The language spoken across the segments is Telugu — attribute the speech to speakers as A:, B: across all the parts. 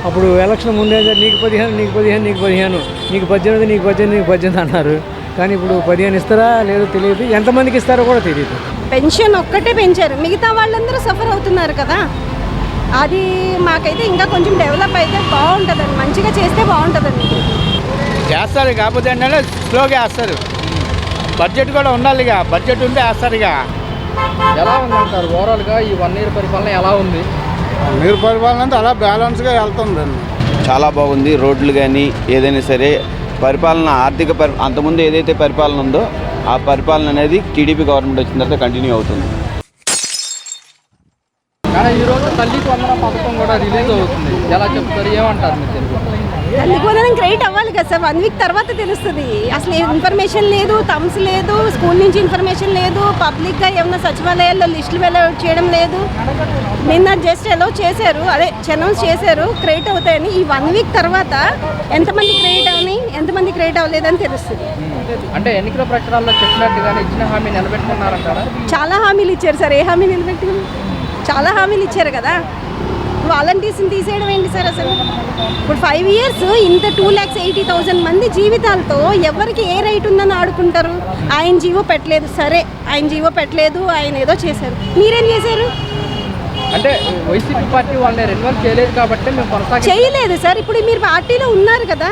A: అప్పుడు ఎలక్షన్ ముందే నీకు 15 నీకు 15 నీకు 15 నీకు 18 నీకు 18 నీకు 18 అన్నారు. కానీ ఇప్పుడు 15 ఇస్తారా లేదో తెలియదు, ఎంతమందికి ఇస్తారో కూడా తెలియదు.
B: పెన్షన్ ఒక్కటే పెంచారు, మిగతా వాళ్ళందరూ సఫర్ అవుతున్నారు కదా. అది మాకైతే ఇంకా కొంచెం డెవలప్ అయితే బాగుంటుందండి, మంచిగా చేస్తే బాగుంటుందండి.
C: చేస్తారు కాకపోతే ఏంటంటే స్లోగా వేస్తారు. బడ్జెట్ కూడా ఉండాలి, ఇక బడ్జెట్ ఉంటే వేస్తారు. ఇక
D: ఎలా ఉందంటారు ఓవరాల్గా ఈ 1 year పరిపాలన ఎలా ఉంది?
E: మీరు పరిపాలన అంటే అలా బ్యాలెన్స్గా వెళ్తుందండి.
F: చాలా బాగుంది. రోడ్లు కానీ ఏదైనా సరే పరిపాలన అంతకుముందు ఏదైతే పరిపాలన ఉందో ఆ పరిపాలన అనేది టీడీపీ గవర్నమెంట్ వచ్చిన తర్వాత కంటిన్యూ అవుతుంది.
D: కానీ ఈరోజు తల్లికి వందనం పథకం కూడా రిలీజ్ అవుతుంది, ఎలా చెప్తారు, ఏమంటారు మీరు?
B: తల్లికి వందనం క్రెడిట్ అవ్వాలి కదా సార్, 1 week తర్వాత తెలుస్తుంది. అసలు ఇన్ఫర్మేషన్ లేదు, థమ్స్ లేదు, స్కూల్ నుంచి ఇన్ఫర్మేషన్ లేదు, పబ్లిక్గా ఏమన్నా సచివాలయాల్లో లిస్టులు వెళ్ళ చేయడం లేదు. నిన్న జస్ట్ ఎలా చేశారు, అనౌన్స్ చేశారు క్రెడిట్ అవుతాయని. ఈ 1 week తర్వాత ఎంతమంది క్రెడిట్ అవని ఎంతమంది క్రెడిట్ అవ్వలేదని తెలుస్తుంది.
D: అంటే ఎన్నికల ప్రచారాల్లో చెప్పినట్టుగానే ఇచ్చిన హామీ నిలబెట్టుకున్నారంటారా?
B: చాలా హామీలు ఇచ్చారు సార్, ఏ హామీ నిలబెట్టుకుని? చాలా హామీలు ఇచ్చారు కదా. వాలంటీర్స్ని తీసేయడం ఏంటి సార్ అసలు? ఇప్పుడు 5 years ఇంత 2,80,000 మంది జీవితాలతో ఎవరికి ఏ రైట్ ఉందని ఆడుకుంటారు. ఆయన జీవో పెట్టలేదు, సరే ఆయన జీవో పెట్టలేదు, ఆయన ఏదో చేశారు, మీరేం చేశారు?
D: అంటే వైసీపీ పార్టీ వాళ్ళని రెన్యువల్ చేయలేదు కాబట్టి మేము
B: చేయలేదు సార్. ఇప్పుడు మీరు పార్టీలో ఉన్నారు కదా,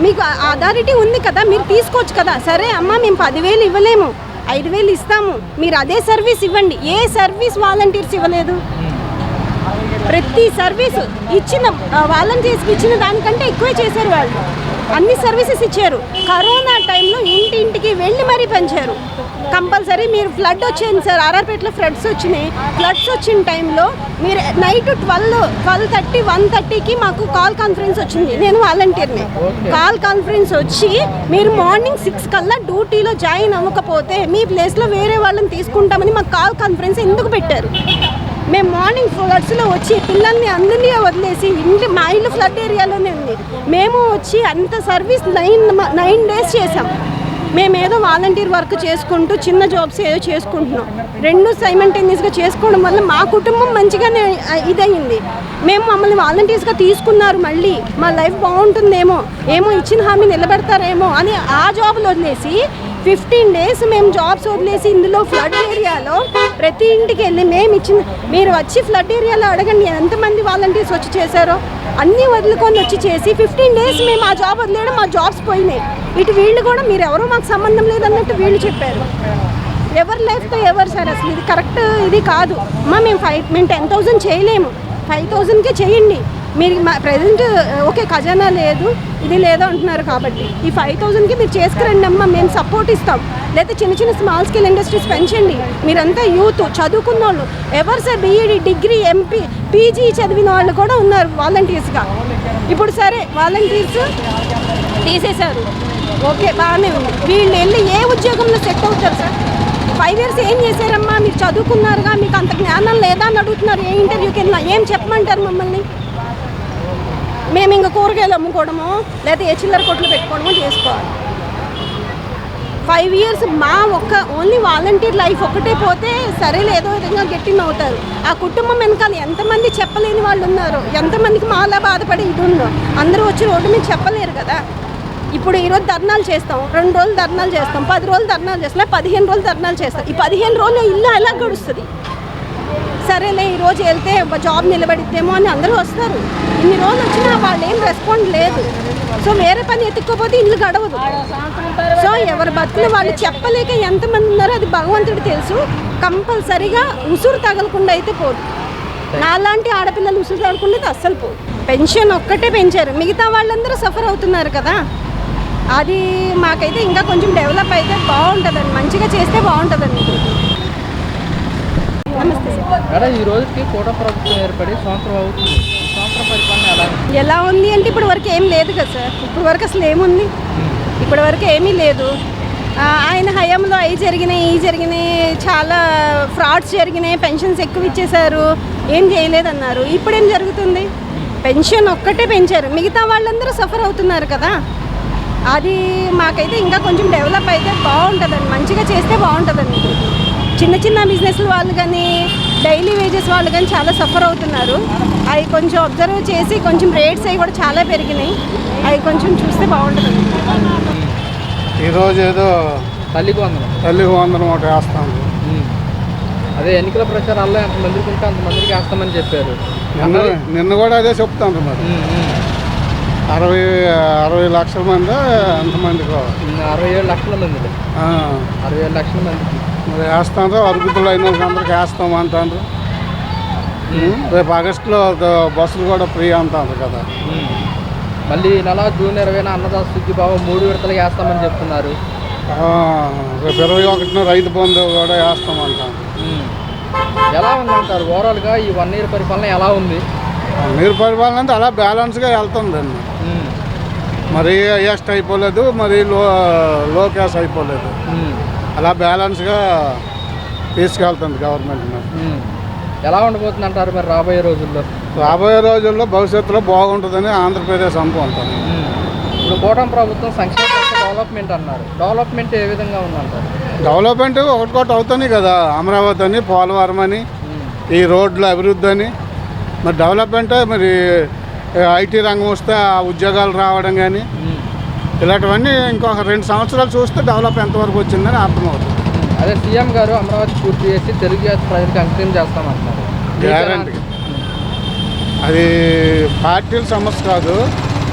B: మీకు అథారిటీ ఉంది కదా, మీరు తీసుకోవచ్చు కదా. సరే అమ్మ మేము 10,000 ఇవ్వలేము, 5,000 ఇస్తాము, మీరు అదే సర్వీస్ ఇవ్వండి. ఏ సర్వీస్ వాలంటీర్స్ ఇవ్వలేదు? ప్రతి సర్వీసు ఇచ్చిన వాలంటీర్స్కి ఇచ్చిన దానికంటే ఎక్కువే చేశారు వాళ్ళు. అన్ని సర్వీసెస్ ఇచ్చారు. కరోనా టైంలో ఇంటింటికి వెళ్ళి మరీ పెంచారు. కంపల్సరీ మీరు ఫ్లడ్ వచ్చింది సార్, ఆర్ఆర్పేటలో ఫ్లడ్స్ వచ్చినాయి. ఫ్లడ్స్ వచ్చిన టైంలో మీరు నైట్ 12:30, 1:30కి మాకు కాల్ కాన్ఫరెన్స్ వచ్చింది. నేను వాలంటీర్ని. కాల్ కాన్ఫరెన్స్ వచ్చి మీరు మార్నింగ్ 6 కల్లా డ్యూటీలో జాయిన్ అవ్వకపోతే మీ ప్లేస్లో వేరే వాళ్ళని తీసుకుంటామని మాకు కాల్ కాన్ఫరెన్స్ ఎందుకు పెట్టారు? మేము మార్నింగ్ ఫ్లడ్స్లో వచ్చి పిల్లల్ని అందరినీ వదిలేసి మా ఇల్లు ఫ్లడ్ ఏరియాలోనే ఉంది. మేము వచ్చి అంత సర్వీస్ 9 days చేసాం. మేమేదో వాలంటీర్ వర్క్ చేసుకుంటూ చిన్న జాబ్స్ ఏదో చేసుకుంటున్నాం. 2 సైమల్టేనియస్గా చేసుకోవడం వల్ల మా కుటుంబం మంచిగానే ఇదయింది. మమ్మల్ని వాలంటీర్స్గా తీసుకున్నారు, మళ్ళీ మా లైఫ్ బాగుంటుందేమో, ఇచ్చిన హామీ నిలబెడతారేమో అని ఆ జాబ్లు వదిలేసి 15 days మేము జాబ్స్ వదిలేసి ఇందులో ఫ్లడ్ ఏరియాలో ప్రతి ఇంటికి వెళ్ళి మీరు వచ్చి ఫ్లడ్ ఏరియాలో అడగండి ఎంతమంది వాలంటీర్స్ వచ్చి చేశారో. అన్నీ వదులుకొని వచ్చి చేసి 15 days మేము ఆ జాబ్ వదిలేయడం, మా జాబ్స్ పోయినాయి. ఇటు వీళ్ళు కూడా మీరు ఎవరో మాకు సంబంధం లేదన్నట్టు వీళ్ళు చెప్పారు. ఎవరి లైఫ్తో ఎవరు సార్ అసలు? ఇది కరెక్ట్, ఇది కాదు. మేము 10,000 చేయలేము, 5,000కే చేయండి. మీరు ప్రజెంట్ ఓకే ఖజానా లేదు, ఇది లేదో అంటున్నారు కాబట్టి ఈ 5,000కి మీరు చేసుకురండి అమ్మ, మేము సపోర్ట్ ఇస్తాం. లేదా చిన్న స్మాల్ స్కేల్ ఇండస్ట్రీస్ పెంచండి. మీరంతా యూత్, చదువుకున్న వాళ్ళు, ఎవరు sir B Ed, degree, MP, PG చదివిన వాళ్ళు కూడా ఉన్నారు వాలంటీర్స్గా. ఇప్పుడు సరే వాలంటీర్స్ తీసేశారు, ఓకే బాగానే ఉంది. వీళ్ళు వెళ్ళి ఏ ఉద్యోగంలో సెట్ అవుతారు సార్? 5 years ఏం చేశారమ్మా? మీరు చదువుకున్నారుగా, మీకు అంత జ్ఞానం లేదా అని అడుగుతున్నారు. ఏ ఇంటర్వ్యూకి వెళ్ళినా ఏం చెప్పమంటారు మమ్మల్ని? మేము ఇంకా కూరగాయలు అమ్ముకోవడమో లేదా ఏ చిల్లర కొట్లు పెట్టుకోవడమో చేసుకోవాలి. 5 years ఓన్లీ వాలంటీర్ లైఫ్ ఒకటే పోతే సరేలే ఏదో విధంగా గట్టిన అవుతారు. ఆ కుటుంబం వెనకాల ఎంతమంది చెప్పలేని వాళ్ళు ఉన్నారు, ఎంతమందికి మాలా బాధపడి ఇది ఉందో. అందరూ వచ్చి రోడ్డు మీద చెప్పలేరు కదా. ఇప్పుడు ఈరోజు ధర్నాలు చేస్తాం, 2 రోజులు ధర్నాలు చేస్తాం, 10 రోజులు ధర్నాలు చేస్తాం, 15 రోజులు ధర్నాలు చేస్తాం. ఈ 15 రోజులు ఇల్లు ఎలా గడుస్తుంది? సరేలే ఈరోజు వెళ్తే జాబ్ నిలబడిద్దేమో అని అందరూ వస్తారు. ఇన్ని రోజులు వచ్చినా వాళ్ళు ఏం రెస్పాండ్ లేదు. సో వేరే పని ఎత్తుక్కోపోతే ఇల్లు గడవదు. సో ఎవరి బతుకులు వాళ్ళు చెప్పలేక ఎంతమంది ఉన్నారో అది భగవంతుడు తెలుసు. కంపల్సరీగా ఉసురు తగలకుండా అయితే పోదు. నాలాంటి ఆడపిల్లలు ఉసురు తగలకుండా అస్సలు పోదు. పెన్షన్ ఒక్కటే పెంచారు, మిగతా వాళ్ళందరూ సఫర్ అవుతున్నారు కదా. అది మాకైతే ఇంకా కొంచెం డెవలప్ అయితే బాగుంటుందండి, మంచిగా చేస్తే బాగుంటుందండి. నమస్తే సార్.
D: ఈ రోజుకి కూటమి ప్రభుత్వం ఏర్పడి సంవత్సరం అవుతుంది. సంవత్సరం పరిపాలన
B: ఎలా ఉంది అంటే ఇప్పటి వరకు ఏం లేదు కదా సార్. ఇప్పటి వరకు అసలు ఏముంది? ఇప్పటి వరకు ఏమీ లేదు. ఆయన హయాంలో అవి జరిగినాయి, చాలా ఫ్రాడ్స్ జరిగినాయి, పెన్షన్స్ ఎక్కువ ఇచ్చేశారు, ఏం చేయలేదన్నారు. ఇప్పుడేం జరుగుతుంది? పెన్షన్ ఒక్కటే పెంచారు, మిగతా వాళ్ళందరూ సఫర్ అవుతున్నారు కదా. అది మాకైతే ఇంకా కొంచెం డెవలప్ అయితే బాగుంటుందండి, మంచిగా చేస్తే బాగుంటుందండి. చిన్న బిజినెస్ల వాళ్ళు కానీ డైలీ వేజెస్ వాళ్ళు కానీ చాలా సఫర్ అవుతున్నారు. అవి కొంచెం అబ్జర్వ్ చేసి కొంచెం రేట్స్ అవి కూడా చాలా పెరిగినాయి. అవి కొంచెం చూస్తే బాగుంటుంది.
E: ఈరోజు ఏదో
D: తల్లికి
E: వందనం ఒకటి వేస్తాను.
D: అదే ఎన్నికల ప్రచారాల్లో ఎంతమందికి ఉంటే అంతమందికి వేస్తామని చెప్పారు.
E: నిన్న కూడా అదే చెప్తాను మరి. 60 లక్షల మంది ఎంతమంది
D: 67 లక్షల మంది 67 లక్షల మందికి
E: మరి వేస్తాను. అరుగుతులు అయిన వాళ్ళందరికీ వేస్తామంటారు. రేపు ఆగస్టులో బస్సులు కూడా ఫ్రీ అంటారు కదా.
D: మళ్ళీ ఈ నెల జూన్ 20న అన్నదాత సుఖీభావం 3 విడతలుగా వేస్తామని చెప్తున్నారు.
E: రేపు 21న రైతు బంధు కూడా వేస్తామంటారు.
D: ఎలా ఉందంటారు ఓవరాల్గా ఈ 1 ఇయర్ పరిపాలన ఎలా ఉంది?
E: నీరు పరిపాలన అంటే అలా బ్యాలెన్స్గా వెళ్తుందండి. మరి హైయెస్ట్ అయిపోలేదు, మరి లో క్యాష్ అయిపోలేదు. అలా బ్యాలెన్స్గా తీసుకెళ్తుంది గవర్నమెంట్.
D: ఎలా ఉండబోతుంది అంటారు మరి రాబోయే రోజుల్లో?
E: రాబోయే రోజుల్లో భవిష్యత్తులో బాగుంటుందని ఆంధ్రప్రదేశ్ అనుకుంటాను.
D: ఇప్పుడు కూటమి ప్రభుత్వం సంక్షేమ డెవలప్మెంట్ అన్నారు. డెవలప్మెంట్ ఏ విధంగా ఉందంటారు?
E: డెవలప్మెంట్ ఒకటి అవుతున్నాయి కదా. అమరావతి అని, పోలవరం అని, ఈ రోడ్ల అభివృద్ధి అని. మరి డెవలప్మెంటే మరి ఐటీ రంగం వస్తే ఆ ఉద్యోగాలు రావడం కానీ ఇలాంటివన్నీ ఇంకొక 2 సంవత్సరాలు చూస్తే డెవలప్ ఎంతవరకు వచ్చిందని అర్థమవుతుంది.
D: అదే సీఎం గారు అమరావతి పూర్తి చేసి తెలుగు జాతి ప్రజలకు అంకితం చేస్తామంటున్నారు.
E: గ్యారంటీ. అది పార్టీల సమస్య కాదు.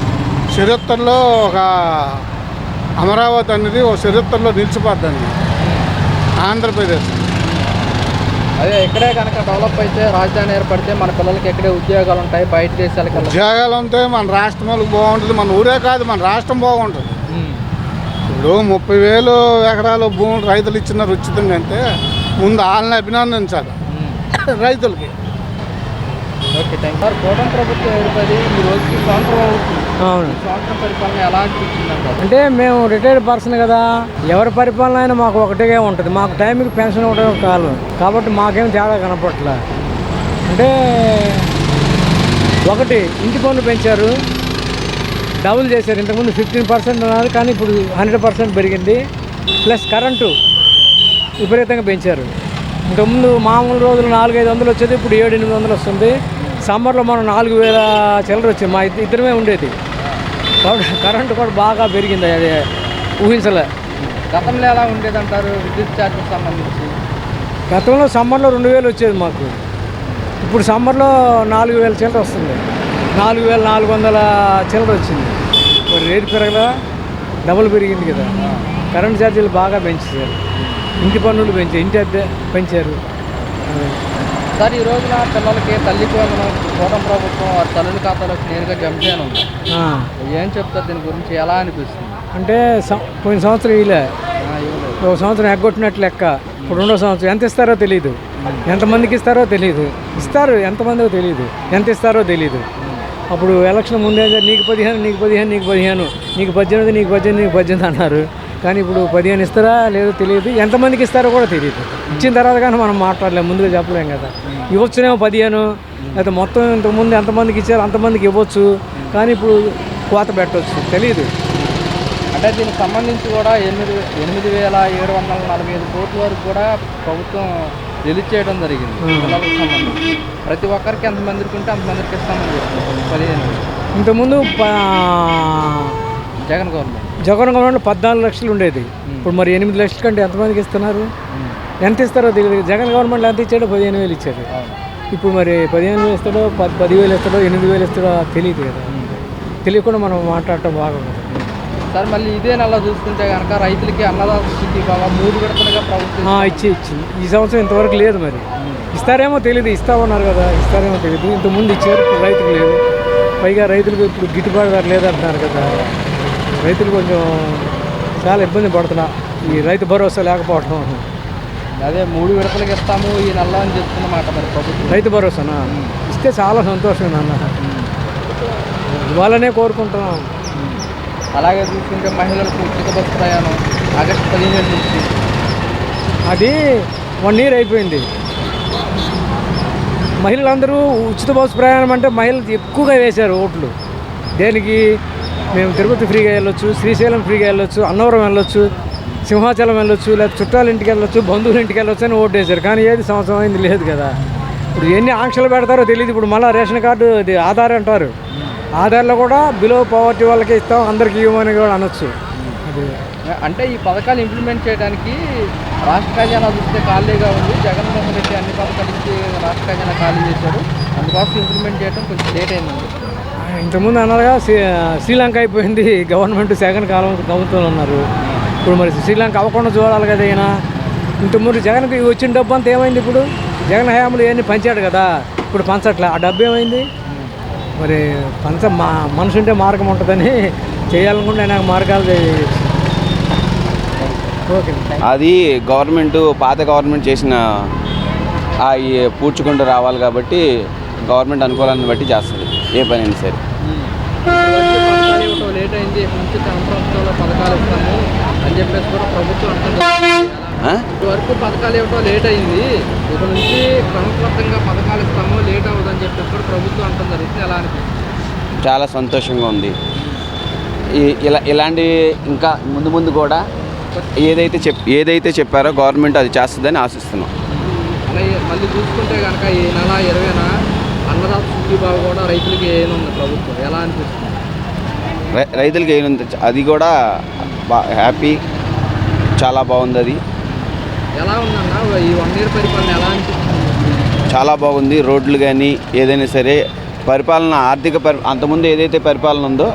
E: చరిత్రలో ఒక అమరావతి అనేది ఒక చరిత్రలో నిలిచిపోద్దండి ఆంధ్రప్రదేశ్.
D: అదే ఇక్కడే కనుక డెవలప్ అయితే రాజధాని ఏర్పడితే మన పిల్లలకి ఎక్కడే ఉద్యోగాలు ఉంటాయి, బయట దేశాలకు
E: ఉద్యోగాలు ఉంటే మన రాష్ట్రం వాళ్ళకి బాగుంటుంది. మన ఊరే కాదు, మన రాష్ట్రం బాగుంటుంది. ఇప్పుడు 30,000 ఎకరాలు భూములు రైతులు ఇచ్చినారు ఉచితంగా. అంటే ముందు వాళ్ళని అభినందించాలి రైతులకి.
D: Okay, thank you. కూటమి ప్రభుత్వం ఏర్పడి ఈ రోజుకి సంవత్సరం అవుతుంది. సంవత్సరం పరిపాలన ఎలా అనిపించిందంటారు?
A: అంటే మేము రిటైర్డ్ పర్సన్ కదా, ఎవరి పరిపాలన అయినా మాకు ఒకటే ఉంటుంది. మాకు టైంకి పెన్షన్ ఒకటే కాలం కాబట్టి మాకేం తేడా కనపట్ల. అంటే ఒకటి ఇంటి పన్ను పెంచారు, డబుల్ చేశారు. ఇంతకుముందు 15% అన్నారు, కానీ ఇప్పుడు 100% పెరిగింది. ప్లస్ కరెంటు విపరీతంగా పెంచారు. ఇంతకుముందు మామూలు రోజులు 400-500 వచ్చేది, ఇప్పుడు 700-800 వస్తుంది. సమ్మర్లో మనం 4,000 చిల్లర వచ్చింది. మా ఇద్దరమే ఉండేది. కాబట్టి కరెంటు కూడా బాగా పెరిగింది. అది ఊహించలే.
D: గతంలో ఎలా ఉండేదంటారు విద్యుత్ ఛార్జెస్ సంబంధించి?
A: గతంలో సమ్మర్లో 2,000 వచ్చేది మాకు. ఇప్పుడు సమ్మర్లో 4,000 చిల్లర వస్తుంది. 4,400 చిల్లర వచ్చింది. మరి రేటు పెరగలా, డబుల్ పెరిగింది కదా. కరెంట్ ఛార్జీలు బాగా పెంచారు. ఇంటి పన్నులు పెంచారు, ఇంటి అద్దె పెంచారు.
D: సార్, ఈ రోజున పిల్లలకి తల్లికి వందనం కూటమి ప్రభుత్వం వారి తల్లుల ఖాతాలోకి నేరుగా జమ చేయనుంది. ఏం చెప్తారు దీని గురించి? ఎలా అనిపిస్తుంది?
A: అంటే పోయిన సంవత్సరం ఇలా ఒక సంవత్సరం ఎగ్గొట్టినట్లు లెక్క. ఇప్పుడు 2వ సంవత్సరం ఎంత ఇస్తారో తెలియదు, ఎంతమందికి ఇస్తారో తెలియదు. ఇస్తారు, ఎంతమందో తెలియదు, ఎంత ఇస్తారో తెలియదు. అప్పుడు ఎలక్షన్ ముందే నీకు 15, నీకు 15, నీకు 15, నీకు 18, నీకు 18, నీకు 18 అన్నారు. కానీ ఇప్పుడు 15 ఇస్తారా లేదో తెలియదు, ఎంతమందికి ఇస్తారో కూడా తెలియదు. ఇచ్చిన తర్వాత కానీ మనం మాట్లాడలేము, ముందుగా చెప్పలేం కదా. ఇవ్వచ్చునేమో 15, అయితే మొత్తం ఇంతకుముందు ఎంతమందికి ఇచ్చారో అంతమందికి ఇవ్వచ్చు, కానీ ఇప్పుడు కోత పెట్టవచ్చు, తెలియదు.
D: అంటే దీనికి సంబంధించి కూడా 8,745 కోట్ల వరకు కూడా ప్రభుత్వం రిలీజ్ చేయడం జరిగింది. పిల్లలకు సంబంధించి ప్రతి ఒక్కరికి ఎంతమందికి ఉంటే అంతమందికి ఇస్తామని చెప్తున్నారు. 15
A: ఇంతకుముందు
D: జగన్
A: గవర్నమెంట్లో 14 లక్షలు ఉండేది. ఇప్పుడు మరి 8 లక్షల కంటే ఎంతమందికి ఇస్తున్నారు, ఎంత ఇస్తారో తెలియదు. జగన్ గవర్నమెంట్లో ఎంత ఇచ్చాడో 15,000 ఇచ్చాడు. ఇప్పుడు మరి 15,000 ఇస్తాడో 10,000 ఇస్తాడో 8,000 ఇస్తాడో తెలియదు కదా. తెలియకుండా మనం మాట్లాడటం బాగుంది.
D: సార్, మళ్ళీ ఇదే నెల చూసుకుంటే కనుక రైతులకి అన్నదాత సుఖీభావం 3 విడతలుగా ప్రభుత్వం
A: ఇచ్చింది. ఈ సంవత్సరం ఇంతవరకు లేదు. మరి ఇస్తారేమో తెలియదు, ఇస్తామన్నారు కదా, ఇస్తారేమో తెలియదు. ఇంతకుముందు ఇచ్చారు, ఇప్పుడు రైతుకు లేదు. పైగా రైతులకు ఇప్పుడు గిట్టుబాటు ధర లేదంటున్నారు కదా. రైతులు కొంచెం చాలా ఇబ్బంది పడుతున్నా, ఈ రైతు భరోసా లేకపోవడం.
D: అదే 3 విడతలకు ఇస్తాము ఈ నెల అని చెప్తున్నమాట. మరి ప్రభుత్వం
A: రైతు భరోసానా ఇస్తే చాలా సంతోషం అన్న, ఇవ్వాలనే కోరుకుంటున్నాం.
D: అలాగే చూసుకుంటే మహిళలకు ఉచిత బస్సు ప్రయాణం ఆగస్టు 15 నుంచి,
A: అది 1 ఇయర్ అయిపోయింది. మహిళలందరూ ఉచిత బస్సు ప్రయాణం అంటే మహిళలు ఎక్కువగా వేశారు ఓట్లు. దేనికి? మేము తిరుపతి ఫ్రీగా వెళ్ళొచ్చు, శ్రీశైలం ఫ్రీగా వెళ్ళొచ్చు, అన్నవరం వెళ్ళొచ్చు, సింహాచలం వెళ్ళొచ్చు, లేకపోతే చుట్టాల ఇంటికి వెళ్ళొచ్చు, బంధువుల ఇంటికి వెళ్ళొచ్చు అని ఓటు వేశారు. కానీ ఏది సంవత్సరం అయింది లేదు కదా. ఇప్పుడు ఎన్ని ఆంక్షలు పెడతారో తెలియదు. ఇప్పుడు మళ్ళీ రేషన్ కార్డు ఇది ఆధార్ అంటారు. ఆధార్లో కూడా బిలో పవర్టీ వాళ్ళకి ఇస్తాం, అందరికి ఇవ్వమని కూడా అనొచ్చు. అది
D: అంటే ఈ పథకాలు ఇంప్లిమెంట్ చేయడానికి రాష్ట్ర ఖజానా చూస్తే ఖాళీగా ఉంది. జగన్మోహన్ రెడ్డి అన్ని పథకాలు ఇచ్చి రాష్ట్ర ఖజానా ఖాళీ చేశాడు. అందుకోసం ఇంప్లిమెంట్ చేయడం కొంచెం లేట్ అయిందండి.
A: ఇంతకుముందు అన్నారుగా శ్రీలంక అయిపోయింది, గవర్నమెంట్ సెకండ్ ప్రభుత్వం ఉన్నారు. ఇప్పుడు మరి శ్రీలంక అవ్వకుండా చూడాలి కదా ఈయన. ఇంతకుముందు జగన్కి వచ్చిన డబ్బు అంతా ఏమైంది? ఇప్పుడు జగన్ హయాంలో ఇవన్నీ పంచాడు కదా, ఇప్పుడు పంచట్లే. ఆ డబ్బు ఏమైంది? మరి మనసు ఉంటే మార్గం ఉంటుందని చేయాలనుకుంటే ఆయన మార్గాలు ఓకే.
F: అది గవర్నమెంట్ పాత గవర్నమెంట్ చేసిన ఈ పూడ్చుకుంటూ రావాలి కాబట్టి గవర్నమెంట్ అనుకూలాన్ని బట్టి చేస్తుంది ఏ పని అయినా సరే.
D: పథకాలు ఇవ్వటం లేట్ అయింది, మంచి సంవత్సరంలో పథకాలు ఇస్తాము అని చెప్పేసి కూడా ప్రభుత్వం అంటుంది. ఇప్పటివరకు పథకాలు ఇవ్వటం లేట్ అయింది, ఇక నుంచి క్రమబద్ధంగా పథకాలు ఇస్తాము, లేట్ అవ్వదని చెప్పేసి కూడా ప్రభుత్వం అంటుంది. జరుగుతుంది. ఎలా అనిపిస్తుంది?
F: చాలా సంతోషంగా ఉంది. ఇలాంటి ఇంకా ముందు ముందు కూడా ఏదైతే చెప్పారో గవర్నమెంట్ అది చేస్తుందని ఆశిస్తున్నాం.
D: అలాగే మళ్ళీ చూసుకుంటే కనుక ఈ నెల 20న అన్నదాత సుఖీభావ కూడా రైతులకి ఏనుంది ప్రభుత్వం. ఎలా అనిపిస్తుంది?
F: రైతులకి ఏనుంది, అది కూడా హ్యాపీ, చాలా బాగుంది. అది
D: ఎలా ఉందన్న ఈ 1 year పరిపాలన ఎలా అనిపిస్తుంది?
F: చాలా బాగుంది. రోడ్లు కానీ ఏదైనా సరే పరిపాలన అంతకుముందు ఏదైతే పరిపాలన ఉందో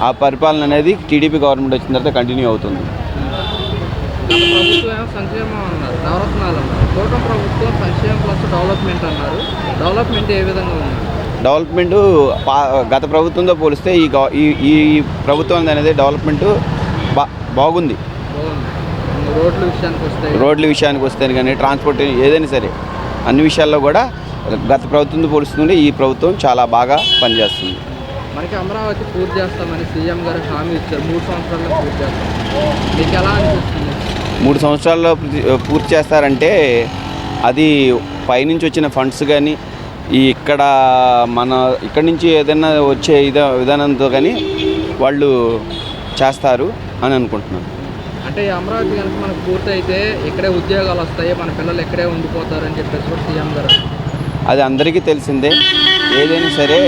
F: ఆ పరిపాలన అనేది టీడీపీ గవర్నమెంట్ వచ్చిన తర్వాత కంటిన్యూ అవుతుంది.
D: గత ప్రభుత్వం ఏమో సంక్షేమం అన్నారు, నవరత్నాలు అన్నారు. కూటమి ప్రభుత్వం సంక్షేమం ప్లస్ డెవలప్మెంట్ అన్నారు. డెవలప్మెంట్ ఏ విధంగా ఉంది?
F: డెవలప్మెంట్ గత ప్రభుత్వంతో పోలిస్తే ఈ ప్రభుత్వం అనేది డెవలప్మెంట్ బాగుంది. రోడ్ల విషయానికి వస్తే కానీ ట్రాన్స్పోర్ట్ ఏదైనా సరే అన్ని విషయాల్లో కూడా గత ప్రభుత్వంతో పోలుస్తుంటే ఈ ప్రభుత్వం చాలా బాగా పనిచేస్తుంది.
D: మనకి అమరావతి పూర్తి చేస్తామని సీఎం గారు హామీ ఇచ్చారు. 3 సంవత్సరాల్లో పూర్తి చేస్తాం. మీకు ఎలా అనిపిస్తుంది?
F: 3 సంవత్సరాల్లో పూర్తి చేస్తారంటే అది పైనుంచి వచ్చిన ఫండ్స్ కానీ ఇక్కడ నుంచి ఏదైనా వచ్చే విధానంతో కానీ వాళ్ళు చేస్తారు అని అనుకుంటున్నాను.
D: అంటే ఈ అమరావతి కనుక మనకు పూర్తి అయితే ఇక్కడే ఉద్యోగాలు వస్తాయి, మన పిల్లలు ఇక్కడే ఉండిపోతారని చెప్పేసి కూడా సీఎం గారు.
F: అది అందరికీ తెలిసిందే. ఏదైనా సరే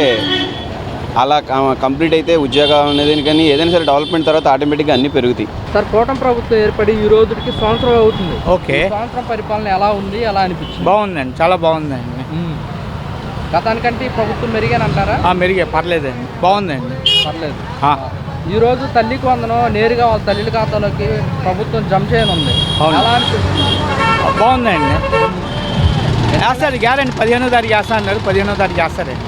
F: అలా కంప్లీట్ అయితే ఉద్యోగం అనేది కానీ ఏదైనా సరే డెవలప్మెంట్ తర్వాత ఆటోమేటిక్గా అన్నీ పెరుగుతాయి.
D: సార్, కూటమి ప్రభుత్వం ఏర్పడి ఈ రోజుకి సంవత్సరం అవుతుంది.
C: ఓకే.
D: సంవత్సరం పరిపాలన ఎలా ఉంది, ఎలా అనిపించింది?
C: బాగుందండి, చాలా బాగుందండి.
D: గతానికంటే ఈ ప్రభుత్వం మెరుగేనంటారా?
C: మెరుగే, పర్లేదండి, బాగుందండి,
D: పర్లేదు. ఈరోజు తల్లికి వందనం నేరుగా వాళ్ళ తల్లిల ఖాతాలోకి ప్రభుత్వం జమ చేయనుంది. ఎలా అనిపిస్తుంది?
C: బాగుందండి. వేస్తారు, గ్యారంటీ 15వ తారీఖు వేస్తా అన్నారు. 15వ తారీఖు వేస్తారండి.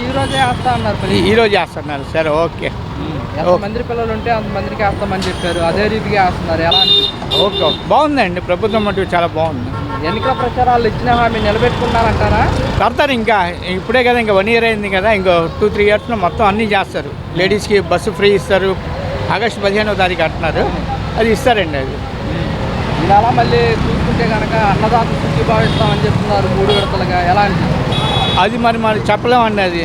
D: ఈ రోజే వేస్తా అన్నారు.
C: ఈ రోజు వేస్తున్నారు. సరే, ఓకే.
D: ఎంతమంది పిల్లలు ఉంటే అంతమందికి వేస్తామని చెప్పారు. అదే రీతిగా వేస్తున్నారు. ఎలా అనిపిస్తుంది?
C: ఓకే, బాగుందండి. ప్రభుత్వం మటుకు చాలా బాగుంది.
D: ఎన్నికల ప్రచారాలు ఇచ్చిన హామీ నిలబెట్టుకున్నారంటారా?
C: కడతారు. ఇంకా ఇప్పుడే కదా, ఇంకా 1 year అయింది కదా, ఇంకో 2-3 yearsలో మొత్తం అన్నీ చేస్తారు. లేడీస్కి బస్సు ఫ్రీ ఇస్తారు. ఆగస్టు 15వ తారీఖు అంటున్నారు, అది ఇస్తారండి. అది
D: ఇలా మళ్ళీ చూసుకుంటే కనుక అన్నదాత సుఖీభావ ఇస్తామని చెప్తున్నారు 3 విడతలుగా. ఎలా అనిపిస్తుంది?
C: అది మరి చెప్పలేమండి. అది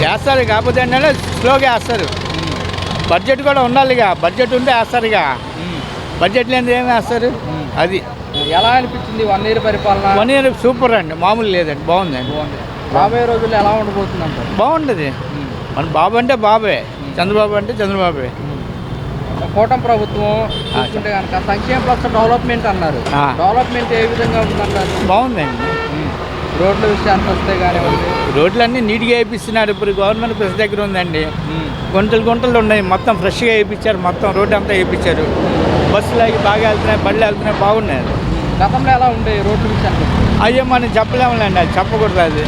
C: చేస్తారు, కాకపోతే అంటే స్లోగా వేస్తారు. బడ్జెట్ కూడా ఉండాలిగా, బడ్జెట్ ఉంటే వేస్తారుగా. బడ్జెట్ లేనిది ఏమి వేస్తారు? అది
D: ఎలా అనిపించింది 1 year పరిపాలన?
C: 1 year సూపర్ అండి, మామూలు లేదండి, బాగుందండి.
D: రాబోయే రోజుల్లో ఎలా ఉండబోతుంది అంటారు?
C: బాగుంటుంది. మన బాబు అంటే బాబే, చంద్రబాబు అంటే చంద్రబాబే.
D: కూటమి ప్రభుత్వం చూసుకుంటే కనుక సంక్షేమ ప్లస్ డెవలప్మెంట్ అన్నారు. డెవలప్మెంట్ ఏ విధంగా ఉందంటారు?
C: బాగుందండి.
D: రోడ్ల విషయానికి వస్తే కానివ్వండి,
C: రోడ్లన్నీ నీట్గా వేయిస్తున్నారు. ఇప్పుడు గవర్నమెంట్ ప్రెస్ దగ్గర ఉందండి, గుంటలు ఉన్నాయి, మొత్తం ఫ్రెష్గా వేయించారు. మొత్తం రోడ్డు అంతా వేయించారు. బస్సులు అవి బాగా వెళ్తున్నాయి, బళ్ళు వెళ్తున్నాయి, బాగున్నాయి.
D: గతంలో ఎలా ఉండే రోడ్ల విషయానికి?
C: అయ్యో మనం చెప్పలేములేండి, అది చెప్పకూడదు. అది